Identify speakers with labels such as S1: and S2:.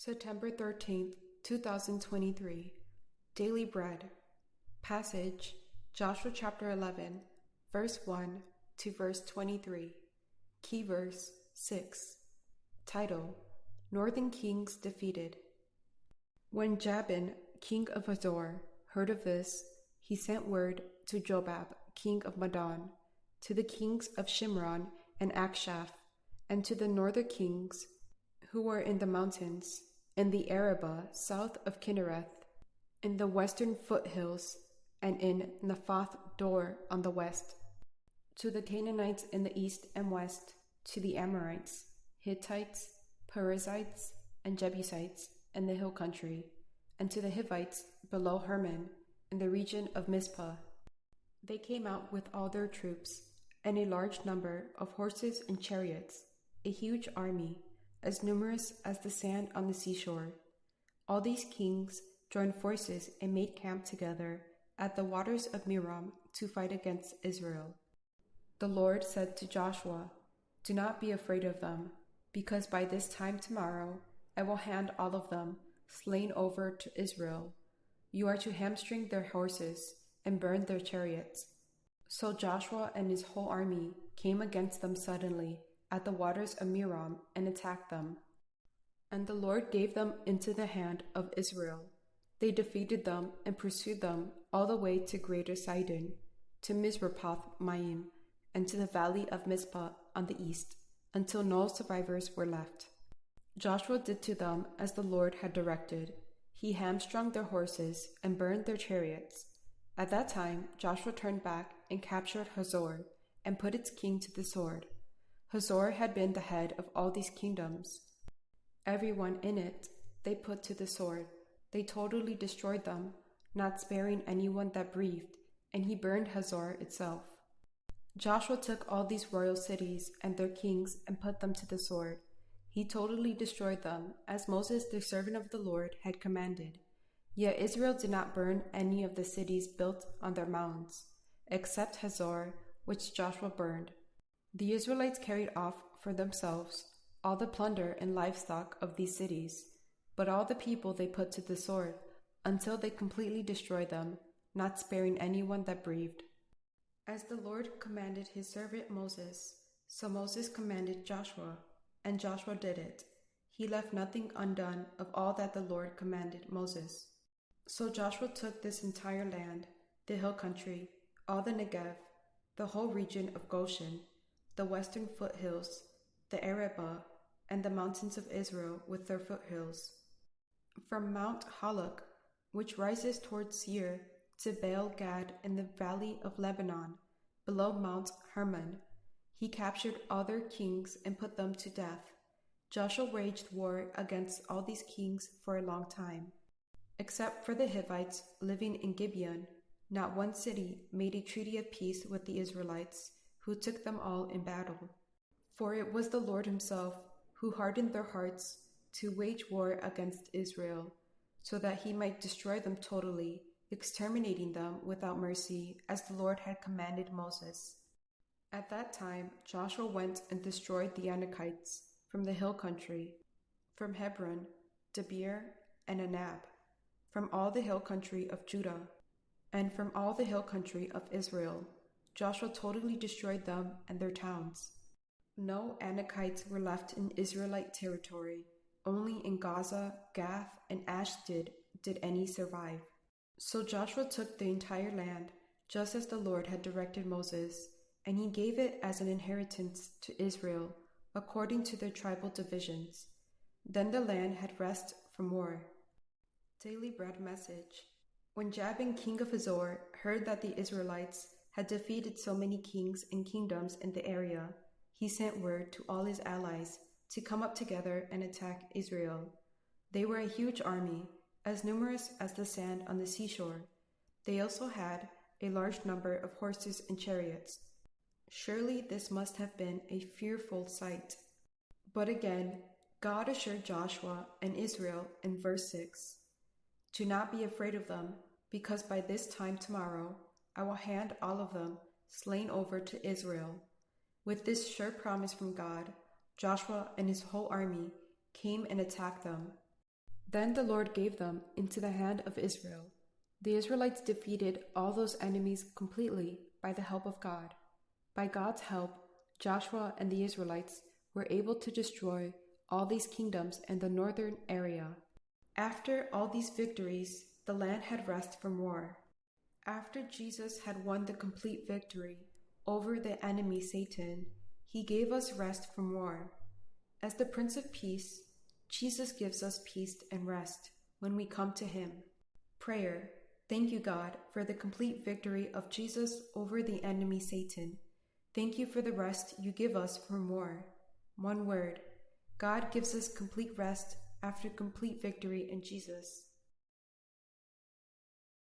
S1: September 13th, 2023. Daily Bread. Passage, Joshua chapter 11, verse 1 to verse 23. Key verse 6. Title, Northern Kings Defeated. When Jabin, king of Hazor, heard of this, he sent word to Jobab, king of Madon, to the kings of Shimron and Akshaph, and to the northern kings who were in the mountains, in the Arabah south of Kinnereth, in the western foothills, and in Naphath Dor on the west, to the Canaanites in the east and west, to the Amorites, Hittites, Perizzites and Jebusites in the hill country, and to the Hivites below Hermon in the region of Mizpah. They came out with all their troops, and a large number of horses and chariots, a huge army, as numerous as the sand on the seashore. All these kings joined forces and made camp together at the Waters of Merom to fight against Israel. The Lord said to Joshua, "Do not be afraid of them, because by this time tomorrow I will hand all of them slain over to Israel. You are to hamstring their horses and burn their chariots." So Joshua and his whole army came against them suddenly at the Waters of Merom and attacked them. And the Lord gave them into the hand of Israel. They defeated them and pursued them all the way to Greater Sidon, to Misrephoth Maim, and to the Valley of Mizpah on the east, until no survivors were left. Joshua did to them as the Lord had directed. He hamstrung their horses and burned their chariots. At that time Joshua turned back and captured Hazor and put its king to the sword. Hazor had been the head of all these kingdoms. Everyone in it they put to the sword. They totally destroyed them, not sparing anyone that breathed, and he burned Hazor itself. Joshua took all these royal cities and their kings and put them to the sword. He totally destroyed them, as Moses, the servant of the Lord, had commanded. Yet Israel did not burn any of the cities built on their mounds, except Hazor, which Joshua burned. The Israelites carried off for themselves all the plunder and livestock of these cities, but all the people they put to the sword, until they completely destroyed them, not sparing anyone that breathed. As the Lord commanded his servant Moses, so Moses commanded Joshua, and Joshua did it. He left nothing undone of all that the Lord commanded Moses. So Joshua took this entire land, the hill country, all the Negev, the whole region of Goshen, the western foothills, the Arabah, and the mountains of Israel with their foothills. From Mount Halak, which rises toward Seir, to Baal Gad in the valley of Lebanon, below Mount Hermon. He captured all their kings and put them to death. Joshua waged war against all these kings for a long time. Except for the Hivites living in Gibeon, not one city made a treaty of peace with the Israelites, who took them all in battle. For it was the Lord himself who hardened their hearts to wage war against Israel, so that he might destroy them totally, exterminating them without mercy, as the Lord had commanded Moses. At that time Joshua went and destroyed the Anakites from the hill country, from Hebron, Debir and Anab, from all the hill country of Judah, and from all the hill country of Israel. Joshua totally destroyed them and their towns. No Anakites were left in Israelite territory. Only in Gaza, Gath and Ashdod did any survive. So Joshua took the entire land, just as the Lord had directed Moses, and he gave it as an inheritance to Israel, according to their tribal divisions. Then the land had rest from war. Daily Bread Message. When Jabin, king of Hazor, heard that the Israelites had defeated so many kings and kingdoms in the area, he sent word to all his allies to come up together and attack Israel. They were a huge army, as numerous as the sand on the seashore. They also had a large number of horses and chariots. Surely this must have been a fearful sight. But again, God assured Joshua and Israel in verse 6, "Do not be afraid of them, because by this time tomorrow I will hand all of them slain over to Israel." With this sure promise from God, Joshua and his whole army came and attacked them. Then the Lord gave them into the hand of Israel. The Israelites defeated all those enemies completely by the help of God. By God's help, Joshua and the Israelites were able to destroy all these kingdoms in the northern area. After all these victories, the land had rest from war. After Jesus had won the complete victory over the enemy Satan, he gave us rest from war. As the Prince of Peace, Jesus gives us peace and rest when we come to him. Prayer. Thank you, God, for the complete victory of Jesus over the enemy Satan. Thank you for the rest you give us from war. One word. God gives us complete rest after complete victory in Jesus.